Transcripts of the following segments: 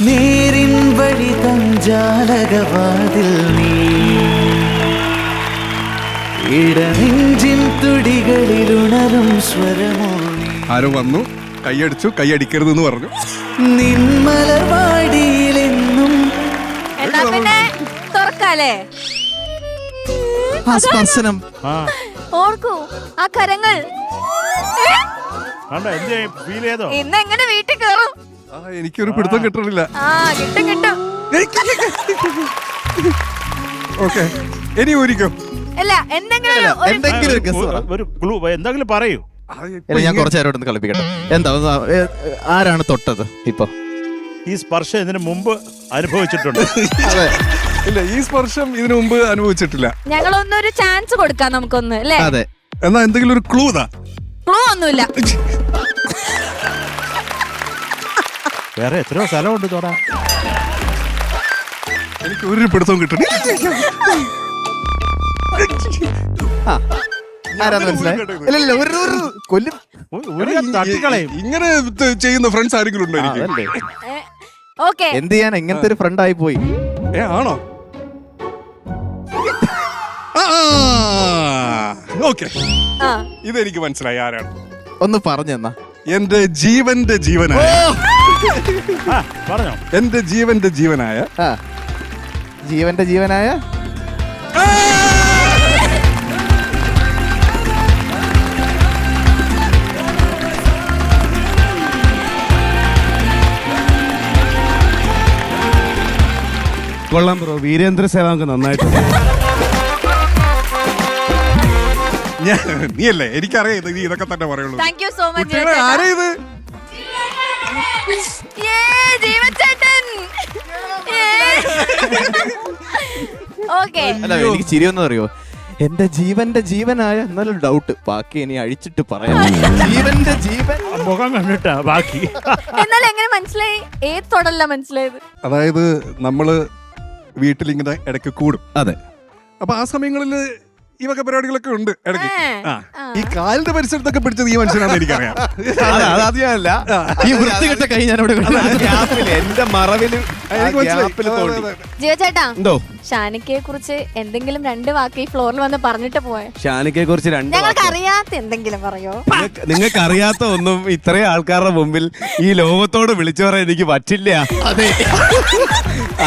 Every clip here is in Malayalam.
നേരിൻ വഴി തഞ്ചാലകവാതിൽ നീ ഇടനെഞ്ചിൻ തുടികളിൽ ഉണരും സ്വരമോ ആരോ വന്നു കൈയടിച്ചു കൈയടിക്കരുതെന്ന് പറഞ്ഞു. നിന്മലർവാടിയിലെന്നും എന്നാ പിന്നെ തുറക്കാലേ. സ്പർശനം ഓർക്കൂ ആ കരങ്ങൾ. ഇന്ന് എങ്ങനെ വീട്ടിൽ കയറും? എനിക്കൊരു പിടുത്തം കിട്ടണില്ല. കിട്ടും കിട്ടും. ഓക്കെ ഇനി ഒരിക്കും അല്ല എന്തെങ്കിലും പറയൂ. ഞാൻ കുറച്ചു നേരം ഒന്ന് കളിപ്പിക്കട്ടെ. എന്താ ആരാണ് തൊട്ടത്? ഇപ്പൊ ഈ സ്പർശം ഇതിനു മുമ്പ് അനുഭവിച്ചിട്ടുണ്ട്. അതെ, ഇല്ല, ഈ സ്പർശം ഇതിനു മുമ്പ് അനുഭവിച്ചിട്ടില്ല. ഞങ്ങളൊന്നൊരു ചാൻസ് കൊടുക്കാം നമുക്കൊന്ന് അല്ലേ? അതെ. എന്നാ എന്തെങ്കിലും ഒരു ക്ലൂ താ. ക്ലൂ ഒന്നുമില്ല. വേറെ എത്രയോ സ്ഥലമുണ്ട് തോടാ. എനിക്ക് ഒരു പിടുത്തവും കിട്ടണി. ആരാന്ന് മനസ്സിലായി? ഇല്ല ഒരു കൊല്ലും തട്ടിക്കളയും. ഇങ്ങനെ ചെയ്യുന്ന ഫ്രണ്ട്സ് ആരെങ്കിലും ഉണ്ടോ എനിക്ക്? ഓക്കെ, എന്ത് ചെയ്യാൻ ഇങ്ങനത്തെ ഒരു ഫ്രണ്ട് ആയി പോയി. ആണോ? ഓക്കെ, ഇതെനിക്ക് മനസ്സിലായി ആരാണ്. ഒന്ന് പറഞ്ഞെന്നാ. എന്റെ ജീവന്റെ ജീവനായ പറഞ്ഞോ. എന്റെ ജീവന്റെ ജീവനായ ജീവന്റെ ജീവനായ കൊള്ളാം ബ്രോ, വീരേന്ദ്ര സേവാങ്ക് നന്നായിട്ട്. നീയല്ലേ? എനിക്കറിയാം നീ ഇതൊക്കെ തന്നെ പറയുള്ളൂ. Thank you so much. ആരാ ഇത്? അല്ല, എനിക്ക് ചിരിയൊന്നും അറിയോ? എന്റെ ജീവന്റെ ജീവനായ എന്നാലും ഡൗട്ട്. ബാക്കി ഇനി അഴിച്ചിട്ട് പറയാം. ജീവന്റെ ജീവൻ മുഖം കണ്ടിട്ടാ ബാക്കി. എന്നാലും എങ്ങനെ മനസ്സിലായി? ഏത് തൊടല്ല മനസ്സിലായത്? അതായത് നമ്മള് വീട്ടിലിങ്ങനെ ഇടയ്ക്ക് കൂടും. അതെ. അപ്പൊ ആ സമയങ്ങളില് ഈ വക പരിപാടികളൊക്കെ ഉണ്ട് ഇടയ്ക്ക്. ഈ കാലിന്റെ പരിസരത്തൊക്കെ പിടിച്ചത് ഈ മനുഷ്യനാണെന്ന് എനിക്കറിയാം. അത് ഞാനല്ല, ഈ വൃത്തികെട്ട കൈ ഞാൻ എന്റെ മറവില് ജീവചേട്ടാ, എന്തോ ഷാനിക്കയെ കുറിച്ച് എന്തെങ്കിലും രണ്ട് വാക്ക് ഈ ഫ്ലോറിൽ വന്ന് പറഞ്ഞിട്ട് പോയെ. ഷാനിക്കയെ കുറിച്ച് ഞങ്ങൾക്ക് അറിയാത്ത എന്തെങ്കിലും പറയോ? നിങ്ങൾക്ക് അറിയാത്ത ഒന്നും ഇത്രയും ആൾക്കാരുടെ മുമ്പിൽ ഈ ലോകത്തോട് വിളിച്ചു പറയാൻ എനിക്ക് പറ്റില്ല. അതെ,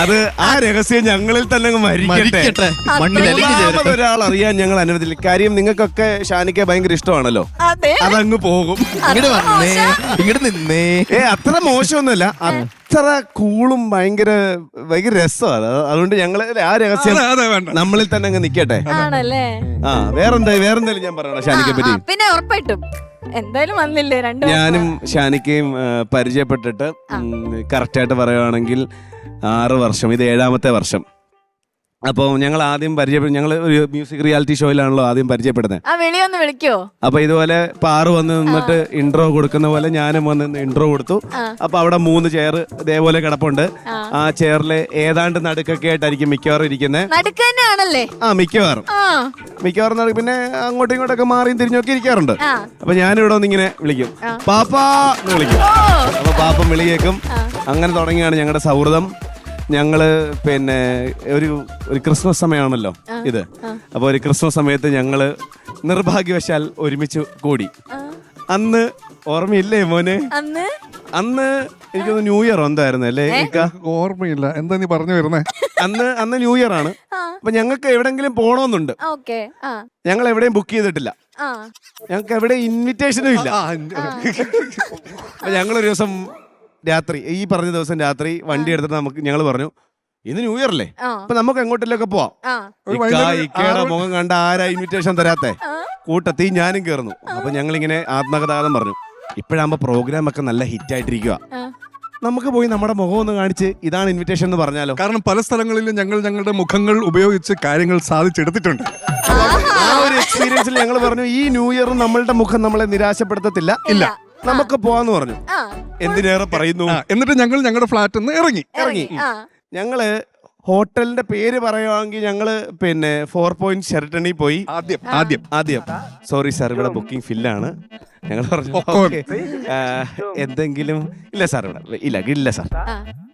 അത് ആ രഹസ്യം ഞങ്ങളിൽ തന്നെ മരിക്കട്ടെ. ഒരാൾ അറിയാൻ ഞങ്ങൾ അനുവദില്ല. കാര്യം നിങ്ങൾക്കൊക്കെ ഷാനിക്കയെ ഭയങ്കര ഇഷ്ടമാണല്ലോ. അതങ്ങ് പോകും. ഇങ്ങോട്ട് വന്നേ, ഇങ്ങോട്ട് നിന്നേ. അത്ര മോശമൊന്നുമല്ല, അത്ര കൂളും ഭയങ്കര രസമാണ്. അതുകൊണ്ട് ഞങ്ങള് ആ രഹസ്യം നമ്മളിൽ തന്നെ അങ്ങ് നിക്കട്ടെ. ആണല്ലേ? വേറെന്തായാലും ഞാൻ പറയണം ഷാനിക്കയെ പറ്റി. പിന്നെ ഉറപ്പായിട്ടും എന്തായാലും വന്നില്ലേ രണ്ട്. ഞാനും ഷാനിക്കയും പരിചയപ്പെട്ടിട്ട് കറക്റ്റായിട്ട് പറയുവാണെങ്കിൽ 6 വർഷം. ഇത് 7ാമത്തെ വർഷം. അപ്പോൾ ഞങ്ങൾ ആദ്യം ഞങ്ങൾ ഒരു മ്യൂസിക് റിയാലിറ്റി ഷോയിലാണല്ലോ ആദ്യം പരിചയപ്പെടുന്നത്. വെളിയൊന്ന് വിളിക്കോ? അപ്പൊ ഇതുപോലെ പാറു വന്ന് നിന്നിട്ട് ഇൻട്രോ കൊടുക്കുന്ന പോലെ ഞാനും വന്ന് ഇൻട്രോ കൊടുത്തു. അപ്പൊ അവിടെ 3 ചെയർ ഇതേപോലെ കിടപ്പുണ്ട്. ആ ചെയറിൽ ഏതാണ്ട് നടുക്കൊക്കെ ആയിട്ടായിരിക്കും മിക്കവാറും ഇരിക്കുന്നത്. മിക്കവാറും പിന്നെ അങ്ങോട്ടും ഇങ്ങോട്ടൊക്കെ മാറിയും തിരിഞ്ഞൊക്കെ ഇരിക്കാറുണ്ട്. അപ്പൊ ഞാനിവിടെ ഒന്ന് ഇങ്ങനെ വിളിക്കും, പാപ്പാ എന്ന് വിളിക്കും. അപ്പൊ പാപ്പം വിളി കേൾക്കും. അങ്ങനെ തുടങ്ങിയാണ് ഞങ്ങളുടെ സൗഹൃദം. ഞങ്ങള് പിന്നെ ഒരു ക്രിസ്മസ് സമയമാണല്ലോ ഇത്. അപ്പൊ ഒരു ക്രിസ്മസ് സമയത്ത് ഞങ്ങള് നിർഭാഗ്യവശാൽ ഒരുമിച്ച് കൂടി. അന്ന് ഓർമ്മയില്ലേ മോനെ? അന്ന് എനിക്കൊന്ന് ന്യൂ ഇയർ എന്തായിരുന്നു അല്ലേ? ഓർമ്മയില്ല. എന്താ നീ പറഞ്ഞു വരുന്നേ? അന്ന് ന്യൂ ഇയർ ആണ്. അപ്പൊ ഞങ്ങൾക്ക് എവിടെങ്കിലും പോണോന്നുണ്ട്. ഞങ്ങൾ എവിടെയും ബുക്ക് ചെയ്തിട്ടില്ല. ഞങ്ങൾക്ക് എവിടെ ഇൻവിറ്റേഷനും ഇല്ല. അപ്പൊ ഞങ്ങളൊരു ദിവസം രാത്രി, ഈ പറഞ്ഞ ദിവസം രാത്രി വണ്ടി എടുത്തിട്ട് ഞങ്ങൾ പറഞ്ഞു, ഇന്ന് ന്യൂ ഇയർ അല്ലേ, അപ്പൊ നമുക്ക് എങ്ങോട്ടിലൊക്കെ പോവാം. ഇക്കയുടെ മുഖം കണ്ട ആരാ ഇൻവിറ്റേഷൻ തരാത്തെ? കൂട്ടത്തി ഞാനും കേറുന്നു. അപ്പൊ ഞങ്ങളിങ്ങനെ ആത്മകഥാതം പറഞ്ഞു, ഇപ്പോഴാകുമ്പോ പ്രോഗ്രാം ഒക്കെ നല്ല ഹിറ്റ് ആയിട്ടിരിക്കുക, നമുക്ക് പോയി നമ്മുടെ മുഖം ഒന്ന് കാണിച്ച് ഇതാണ് ഇൻവിറ്റേഷൻ എന്ന് പറഞ്ഞാലോ. കാരണം പല സ്ഥലങ്ങളിലും ഞങ്ങളുടെ മുഖങ്ങൾ ഉപയോഗിച്ച് കാര്യങ്ങൾ സാധിച്ചെടുത്തിട്ടുണ്ട്. ആ ഒരു എക്സ്പീരിയൻസിൽ ഞങ്ങൾ പറഞ്ഞു, ഈ ന്യൂ ഇയർ നമ്മളുടെ മുഖം നമ്മളെ നിരാശപ്പെടുത്തത്തില്ല, ഇല്ല നമുക്ക് പോവാന്ന് പറഞ്ഞു. എന്തിനേറെ പറയുന്നു. എന്നിട്ട് ഞങ്ങൾ ഞങ്ങളുടെ ഫ്ലാറ്റിൽ നിന്ന് ഇറങ്ങി. ഞങ്ങള് ഹോട്ടലിന്റെ പേര് പറയുവാണെങ്കിൽ ഞങ്ങള് പിന്നെ 4 പോയിന്റ് ഷെറട്ടണിൽ പോയി. ആദ്യം സോറി സാർ, ഇവിടെ ബുക്കിംഗ് ഫില്ലാണ്. ഞങ്ങൾ പറഞ്ഞു Popcorn. "Okay, എന്തെങ്കിലും ഇല്ല സാർ ഇവിടെ ഇല്ല സാർ.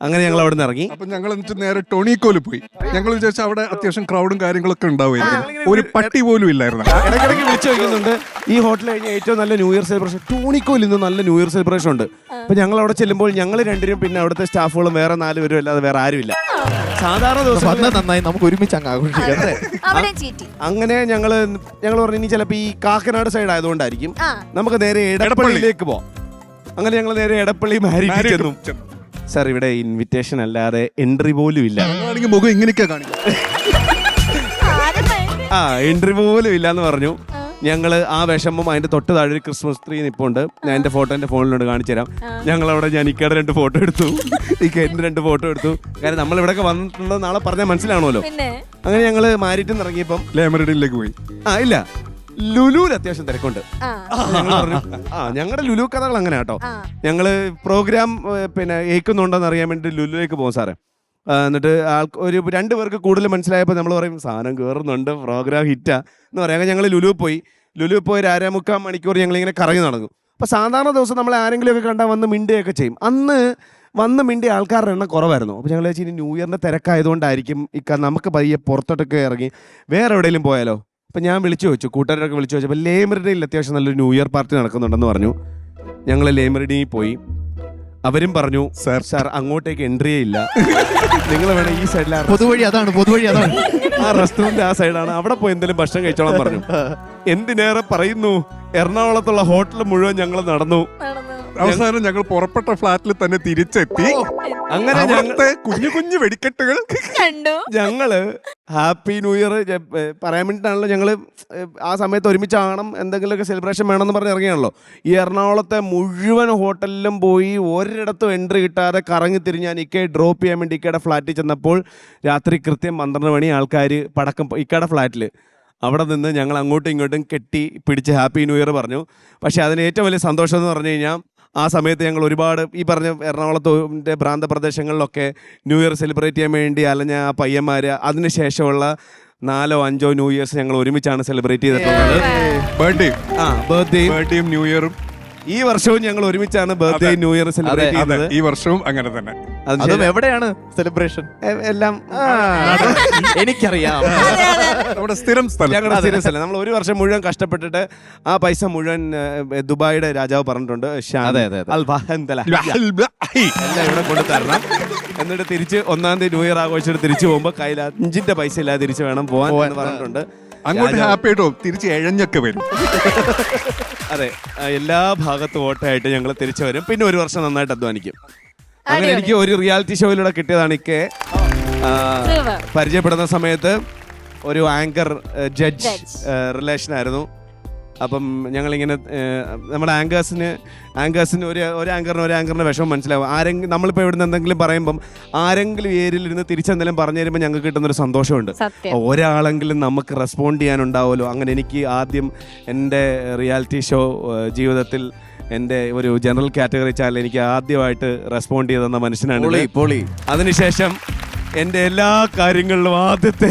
അങ്ങനെ ഞങ്ങൾ അവിടെ നിന്ന് ഇറങ്ങി. അപ്പൊ ഞങ്ങൾ എന്നിട്ട് നേരെ ടോണിക്കോല് പോയി. ഞങ്ങൾ വിചാരിച്ചു അവിടെ അത്യാവശ്യം ക്രൗഡും കാര്യങ്ങളൊക്കെ ഉണ്ടാവുമായിരിക്കും. ഒരു പട്ടി പോലും ഇല്ലായിരുന്നു. ഇടയ്ക്കിടയ്ക്ക് വിളിച്ചു ചോദിക്കുന്നുണ്ട് ഈ ഹോട്ടലിൽ കഴിഞ്ഞ ഏറ്റവും നല്ല ന്യൂ ഇയർ സെലിബ്രേഷൻ ടോണിക്കോയിൽ ഇന്ന് നല്ല ന്യൂ ഇയർ സെലിബ്രേഷൻ ഉണ്ട്. അപ്പൊ ഞങ്ങൾ അവിടെ ചെല്ലുമ്പോൾ ഞങ്ങൾ രണ്ടുപേരും പിന്നെ അവിടുത്തെ സ്റ്റാഫുകളും വേറെ 4 പേരും അല്ലാതെ വേറെ ആരുമില്ല. സാധാരണ ദിവസം വന്നാൽ നന്നായി, നമുക്ക് ഒരുമിച്ച് അങ്ങ് ആഘോഷിക്കാം. അങ്ങനെ ഞങ്ങൾ പറഞ്ഞു ഇനി ചിലപ്പോൾ ഈ കാക്കനാട് സൈഡ് ആയതുകൊണ്ടായിരിക്കും നമുക്ക് നേരെ എടപ്പള്ളിയിലേക്ക് പോവാം. അങ്ങനെ ഞങ്ങൾ നേരെ എടപ്പള്ളി മാരിഡ് ചെന്നു. സാർ ഇവിടെ ഇൻവിറ്റേഷൻ അല്ലാതെ എൻട്രി പോലും ഇല്ല. ഞങ്ങളാണെങ്കിൽ മുഖം ഇങ്ങനെയൊക്കെ കാണിക്കും. എൻട്രി പോലും ഇല്ല എന്ന് പറഞ്ഞു. ഞങ്ങള് ആ വിഷമം അതിന്റെ തൊട്ട് താഴെ ഒരു ക്രിസ്മസ് ട്രീ നിപ്പുണ്ട്. ഞാൻ എന്റെ ഫോട്ടോ എന്റെ ഫോണിലോട്ട് കാണിച്ചു തരാം. ഞങ്ങൾ അവിടെ ഞാൻ ഇക്കയുടെ 2 ഫോട്ടോ എടുത്തു, ഇക്കേന്റെ 2 ഫോട്ടോ എടുത്തു. കാരണം നമ്മൾ ഇവിടെ വന്നിട്ടുണ്ടോ നാളെ പറഞ്ഞാൽ മനസ്സിലാണല്ലോ. അങ്ങനെ ഞങ്ങള് മാരിട്ട് ഇറങ്ങിയപ്പം ലേമറിഡിലേക്ക് പോയി. ഇല്ല ലുലുവിൽ അത്യാവശ്യം തിരക്കുണ്ട്. ഞങ്ങളുടെ ലുലു കഥകൾ അങ്ങനെ കേട്ടോ. ഞങ്ങള് പ്രോഗ്രാം പിന്നെ ഏക്കുന്നുണ്ടോന്ന് അറിയാൻ വേണ്ടി ലുലുവിലേക്ക് പോകും സാറേ. എന്നിട്ട് ഒരു 2 പേർക്ക് കൂടുതൽ മനസ്സിലായപ്പോൾ നമ്മൾ പറയും സാധനം കയറുന്നുണ്ട്, പ്രോഗ്രാം ഹിറ്റാ എന്ന് പറയാം. ഞങ്ങൾ ലുലുവിൽ പോയി ഒരു 1.5 മണിക്കൂർ ഞങ്ങളിങ്ങനെ കറങ്ങി നടന്നു. അപ്പോൾ സാധാരണ ദിവസം നമ്മൾ ആരെങ്കിലുമൊക്കെ കണ്ടാൽ വന്ന് മിണ്ടുകയൊക്കെ ചെയ്യും. അന്ന് വന്ന് മിണ്ടിയ ആൾക്കാരുടെ എണ്ണം കുറവായിരുന്നു. അപ്പോൾ ഞങ്ങൾ വെച്ചാൽ ന്യൂ ഇയറിൻ്റെ തിരക്കായതുകൊണ്ടായിരിക്കും നമുക്ക് പയ്യെ പുറത്തോട്ടൊക്കെ ഇറങ്ങി വേറെ എവിടെയെങ്കിലും പോയാലോ. അപ്പം ഞാൻ വിളിച്ചു ചോദിച്ചു, കൂട്ടുകാരൊക്കെ വിളിച്ചു ചോദിച്ചപ്പോൾ ലേമറിഡിയിൽ അത്യാവശ്യം നല്ലൊരു ന്യൂ ഇയർ പാർട്ടി നടക്കുന്നുണ്ടെന്ന് പറഞ്ഞു. ഞങ്ങൾ ലേമറിഡിയിൽ പോയി. അവരും പറഞ്ഞു സാർ അങ്ങോട്ടേക്ക് എൻട്രിയേ ഇല്ല, നിങ്ങൾ വേണം ഈ സൈഡിലാണ്, പൊതുവഴി അതാണ്. ആ റെസ്റ്റോറന്റ് ആ സൈഡാണ്, അവിടെ പോയി എന്തെങ്കിലും ഭക്ഷണം കഴിച്ചോളാൻ പറഞ്ഞു. എന്തിനേറെ പറയുന്നു, എറണാകുളത്തുള്ള ഹോട്ടൽ മുഴുവൻ ഞങ്ങൾ നടന്നു. അവസാനം ഞങ്ങൾ പുറപ്പെട്ട ഫ്ലാറ്റിൽ തന്നെ തിരിച്ചെത്തി. അങ്ങനെ ഞങ്ങളുടെ കുഞ്ഞു വെടിക്കെട്ടുകൾ കണ്ടു. ഞങ്ങള് ഹാപ്പി ന്യൂ ഇയർ പറയാൻ വേണ്ടിയിട്ടാണല്ലോ ഞങ്ങള് ആ സമയത്ത് ഒരുമിച്ചാകണം, എന്തെങ്കിലുമൊക്കെ സെലിബ്രേഷൻ വേണമെന്ന് പറഞ്ഞ് ഇറങ്ങിയാണല്ലോ. ഈ എറണാകുളത്തെ മുഴുവൻ ഹോട്ടലിലും പോയി ഒരിടത്തും എൻട്രി കിട്ടാതെ കറങ്ങി തിരിഞ്ഞ് ഞാൻ ഇക്കയെ ഡ്രോപ്പ് ചെയ്യാൻ വേണ്ടി ഇക്കയുടെ ഫ്ലാറ്റിൽ ചെന്നപ്പോൾ രാത്രി കൃത്യം 12 മണി ആൾക്കാർ പടക്കം ഇക്കയുടെ ഫ്ലാറ്റിൽ. അവിടെ നിന്ന് ഞങ്ങൾ അങ്ങോട്ടും ഇങ്ങോട്ടും കെട്ടി പിടിച്ച് ഹാപ്പി ന്യൂ ഇയർ പറഞ്ഞു. പക്ഷേ അതിന് ഏറ്റവും വലിയ സന്തോഷം എന്ന് പറഞ്ഞു കഴിഞ്ഞാൽ ആ സമയത്ത് ഞങ്ങൾ ഒരുപാട് ഈ പറഞ്ഞ എറണാകുളത്തെ പ്രാന്തപ്രദേശങ്ങളിലൊക്കെ ന്യൂ ഇയർ സെലിബ്രേറ്റ് ചെയ്യാൻ വേണ്ടി അലഞ്ഞ ആ പയ്യന്മാർ അതിനുശേഷമുള്ള 4 or 5 ന്യൂ ഇയേഴ്സ് ഞങ്ങൾ ഒരുമിച്ചാണ് സെലിബ്രേറ്റ് ചെയ്തിട്ടുള്ളത്. ബർത്ത്ഡേയും ന്യൂ ഇയറും ഈ വർഷവും ഞങ്ങൾ ഒരുമിച്ചാണ് ബർത്ത്ഡേ ന്യൂ ഇയർ സെലിബ്രേറ്റ് ചെയ്തത്. ഈ വർഷവും അങ്ങനെ തന്നെ. അതും എവിടെയാണ് സെലിബ്രേഷൻ? എല്ലാം എനിക്കറിയാം, നമ്മുടെ സ്ഥിരം സ്ഥലം. ഞങ്ങളുടെ സ്ഥിരം സ്ഥലം. നമ്മൾ 1 വർഷം മുഴുവൻ കഷ്ടപ്പെട്ടിട്ട് ആ പൈസ മുഴുവൻ ദുബായിയുടെ രാജാവ് പറഞ്ഞിട്ടുണ്ട് എല്ലാം ഇവിടെ കൊണ്ട് തരണം. എന്നിട്ട് തിരിച്ച് 1-ാം തീയതി ന്യൂ ഇയർ ആഘോഷിച്ചിട്ട് തിരിച്ചു പോകുമ്പോൾ കയ്യിൽ 5 പൈസ ഇല്ലാതെ തിരിച്ചു വേണം പോവാൻ എന്ന് പറഞ്ഞിട്ടുണ്ട്. അങ്ങോട്ട് ഹാപ്പി ആയിട്ടോ തിരിച്ച് എഴഞ്ഞൊക്കെ വരും. അതെ, എല്ലാ ഭാഗത്തും ഓട്ടമായിട്ട് ഞങ്ങൾ തിരിച്ചു വരും. പിന്നെ 1 വർഷം നന്നായിട്ട് അധ്വാനിക്കും. അങ്ങനെ എനിക്ക് ഒരു റിയാലിറ്റി ഷോയിലൂടെ കിട്ടിയതാണ് ഇക്കെ. പരിചയപ്പെടുന്ന സമയത്ത് ഒരു ആങ്കർ ജഡ്ജ് റിലേഷൻ ആയിരുന്നു. അപ്പം ഞങ്ങളിങ്ങനെ നമ്മുടെ ആങ്കേഴ്സിന് ഒരു ആങ്കറിന് വിഷമം മനസ്സിലാവും. ആരെങ്കിലും നമ്മളിപ്പോൾ ഇവിടുന്ന് എന്തെങ്കിലും പറയുമ്പം ആരെങ്കിലും ഏരിയയിലിരുന്ന് തിരിച്ചെന്തെങ്കിലും പറഞ്ഞു തരുമ്പോൾ ഞങ്ങൾക്ക് കിട്ടുന്നൊരു സന്തോഷമുണ്ട്. ഒരാളെങ്കിലും നമുക്ക് റെസ്പോണ്ട് ചെയ്യാനുണ്ടാവുമല്ലോ. അങ്ങനെ എനിക്ക് ആദ്യം എൻ്റെ റിയാലിറ്റി ഷോ ജീവിതത്തിൽ എൻ്റെ ഒരു ജനറൽ കാറ്റഗറി ചാനൽ എനിക്ക് ആദ്യമായിട്ട് റെസ്പോണ്ട് ചെയ്തെന്ന മനുഷ്യനാണ്. അതിനുശേഷം എന്റെ എല്ലാ കാര്യങ്ങളിലും ആദ്യത്തെ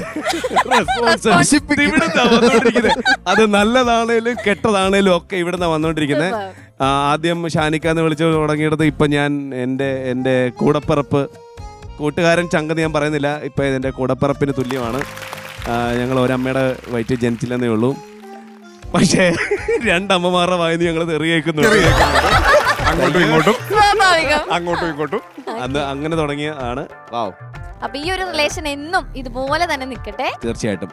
റെസ്പോൺസ് ഇവിടുന്ന് വന്നോണ്ടിരിക്കുന്നത്. അത് നല്ലതാണേലും കെട്ടതാണേലും ഒക്കെ ഇവിടുന്ന് വന്നോണ്ടിരിക്കുന്നത്. ആദ്യം ഷാനിക്കാന്ന് വിളിച്ചു തുടങ്ങിയെടുത്ത് ഇപ്പം ഞാൻ എൻ്റെ കൂടപ്പിറപ്പ് കൂട്ടുകാരൻ ചങ്കെന്ന് ഞാൻ പറയുന്നില്ല, ഇപ്പം എൻ്റെ കൂടപ്പിറപ്പിന് തുല്യമാണ്. ഞങ്ങൾ ഒരമ്മയുടെ വയറ്റിൽ ജനിച്ചില്ലെന്നേ ഉള്ളൂ. പക്ഷേ 2 അമ്മമാരുടെ വായന്ന് ഞങ്ങൾ തെറിയേക്കുന്നുണ്ട്, അങ്ങോട്ടും ഇങ്ങോട്ടും. അന്ന് അങ്ങനെ തുടങ്ങിയതാണ്. വാവ്. അപ്പൊ ഈ ഒരു റിലേഷൻ എന്നും ഇതുപോലെ തന്നെ നിൽക്കട്ടെ. തീർച്ചയായിട്ടും.